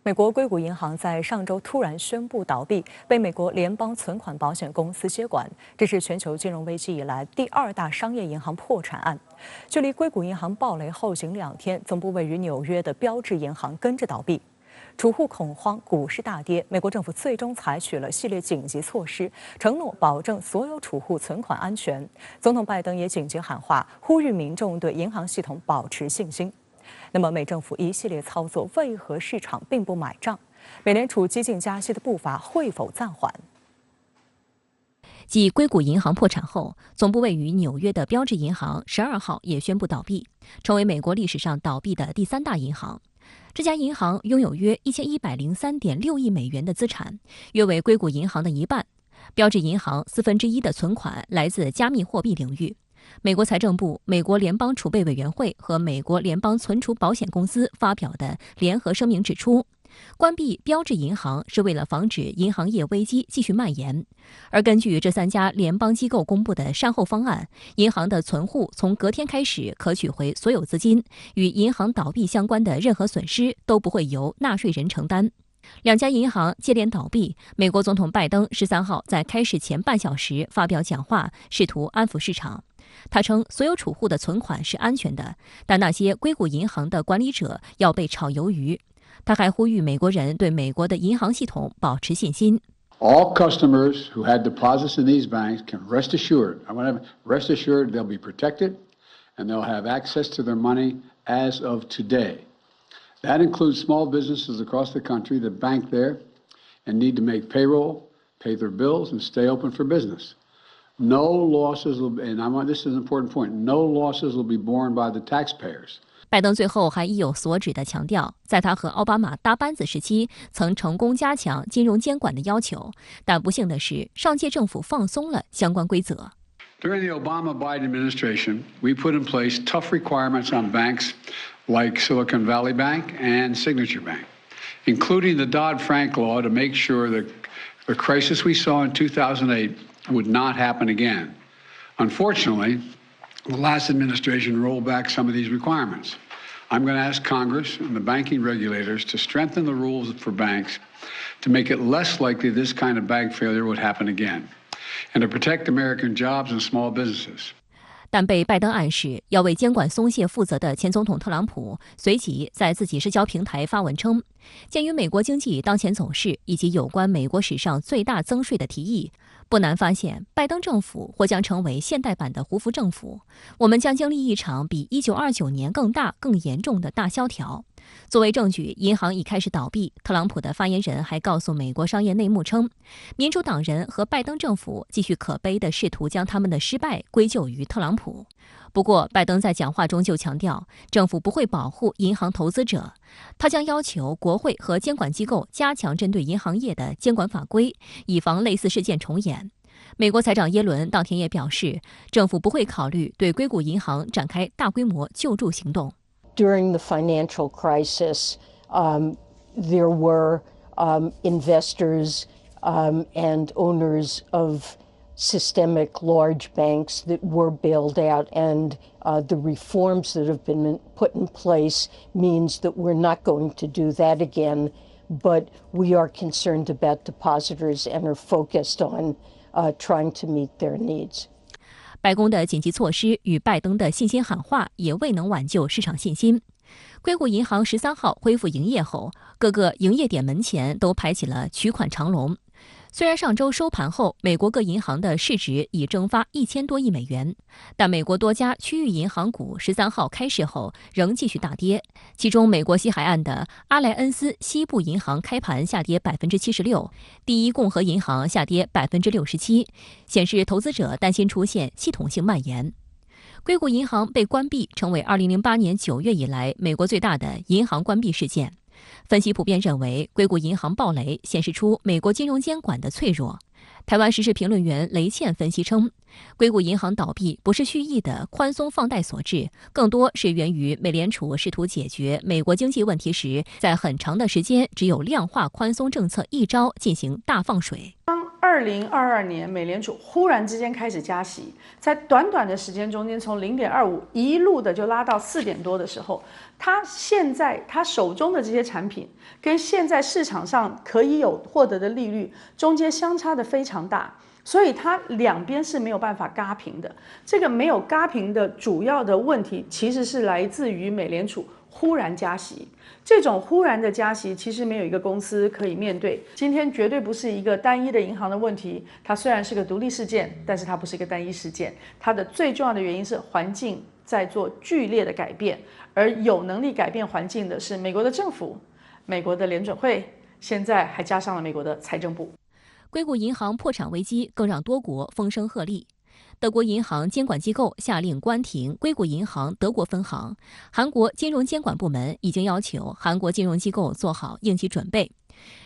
美国硅谷银行在上周突然宣布倒闭，被美国联邦存款保险公司接管。这是全球金融危机以来第2大商业银行破产案。距离硅谷银行暴雷后仅2天，总部位于纽约的标致银行跟着倒闭。储户恐慌，股市大跌。美国政府最终采取了系列紧急措施，承诺保证所有储户存款安全。总统拜登也紧急喊话，呼吁民众对银行系统保持信心。那么，美政府一系列操作为何市场并不买账？美联储激进加息的步伐会否暂缓？继硅谷银行破产后，总部位于纽约的标致银行12号也宣布倒闭，成为美国历史上倒闭的第3大银行。这家银行拥有约1103.6亿美元的资产，约为硅谷银行的1半。标致银行1/4的存款来自加密货币领域。美国财政部、美国联邦储备委员会和美国联邦存储保险公司发表的联合声明指出，关闭标致银行是为了防止银行业危机继续蔓延。而根据这3家联邦机构公布的善后方案，银行的存户从隔天开始可取回所有资金，与银行倒闭相关的任何损失都不会由纳税人承担。2家银行接连倒闭，美国总统拜登13号在开市前半小时发表讲话，试图安抚市场。他称，所有储户的存款是安全的，但那些硅谷银行的管理者要被炒鱿鱼。他还呼吁美国人对美国的银行系统保持信心。All customers who had deposits in these banks can rest assured. I want to rest assured they'll be protected and they'll have access to their money as of today. That includes small businesses across the country that bank there and need to make payroll, pay their bills, and stay open for business.No losses will, and this is an important point, no losses will be borne by the taxpayers. 拜登最后还意有所指地强调，在他和奥巴马搭班子时期，曾成功加强金融监管的要求，但不幸的是，上届政府放松了相关规则。During the Obama-Biden administration, we put in place tough requirements on banks like Silicon Valley Bank and Signature Bank, including the Dodd-Frank law to make sure that the crisis we saw in 2008 would not happen again. Unfortunately, the last administration rolled back some of these requirements. I'm going to ask Congress and the banking regulators to strengthen the rules for banks to make it less likely this kind of bank failure would happen again, and to protect American jobs and small businesses. 但被拜登暗示要为监管松懈负责的前总统特朗普，随即在自己社交平台发文称，鉴于美国经济当前走势以及有关美国史上最大增税的提议，不难发现，拜登政府或将成为现代版的胡佛政府。我们将经历一场比1929年更大、更严重的大萧条。作为证据，银行已开始倒闭。特朗普的发言人还告诉美国商业内幕称，民主党人和拜登政府继续可悲地试图将他们的失败归咎于特朗普。不过，拜登在讲话中就强调，政府不会保护银行投资者，他将要求国会和监管机构加强针对银行业的监管法规，以防类似事件重演。美国财长耶伦当天也表示，政府不会考虑对硅谷银行展开大规模救助行动。During the financial crisis, there were investors and owners of systemic large banks that were bailed out, and the reforms that have been put in place means that we're not going to do that again, but we are concerned about depositors and are focused on trying to meet their needs. 白宫的紧急措施与拜登的信心喊话也未能挽救市场信心。硅谷银行13号恢复营业后，各个营业点门前都排起了取款长龙。虽然上周收盘后，美国各银行的市值已蒸发1000多亿美元，但美国多家区域银行股13号开市后仍继续大跌。其中，美国西海岸的阿莱恩斯西部银行开盘下跌76%，第一共和银行下跌67%，显示投资者担心出现系统性蔓延。硅谷银行被关闭，成为2008年9月以来美国最大的银行关闭事件。分析普遍认为，硅谷银行暴雷显示出美国金融监管的脆弱。台湾时事评论员雷倩分析称，硅谷银行倒闭不是蓄意的宽松放贷所致，更多是源于美联储试图解决美国经济问题时，在很长的时间只有量化宽松政策一招进行大放水。当2022年美联储忽然之间开始加息，在短短的时间中间，从0.25一路的就拉到4点多的时候，他现在他手中的这些产品跟现在市场上可以有获得的利率中间相差的非常大。所以它两边是没有办法轧平的。这个没有轧平的主要的问题，其实是来自于美联储忽然加息。这种忽然的加息，其实没有一个公司可以面对。今天绝对不是一个单一的银行的问题，它虽然是个独立事件，但是它不是一个单一事件。它的最重要的原因是环境在做剧烈的改变，而有能力改变环境的是美国的政府、美国的联准会，现在还加上了美国的财政部。硅谷银行破产危机更让多国风声鹤唳。德国银行监管机构下令关停硅谷银行德国分行，韩国金融监管部门已经要求韩国金融机构做好应急准备。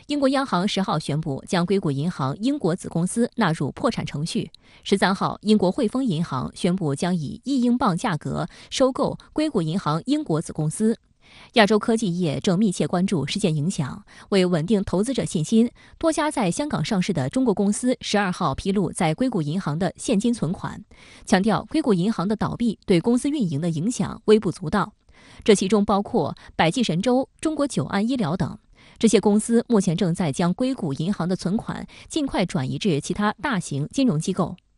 英国央行10号宣布将硅谷银行英国子公司纳入破产程序。13号，英国汇丰银行宣布将以1英镑价格收购硅谷银行英国子公司。亚洲科技业正密切关注事件影响，为稳定投资者信心，多家在香港上市的中国公司12号披露在硅谷银行的现金存款，强调硅谷银行的倒闭对公司运营的影响微不足道。这其中包括百济神州、中国久安医疗等。这些公司目前正在将硅谷银行的存款尽快转移至其他大型金融机构。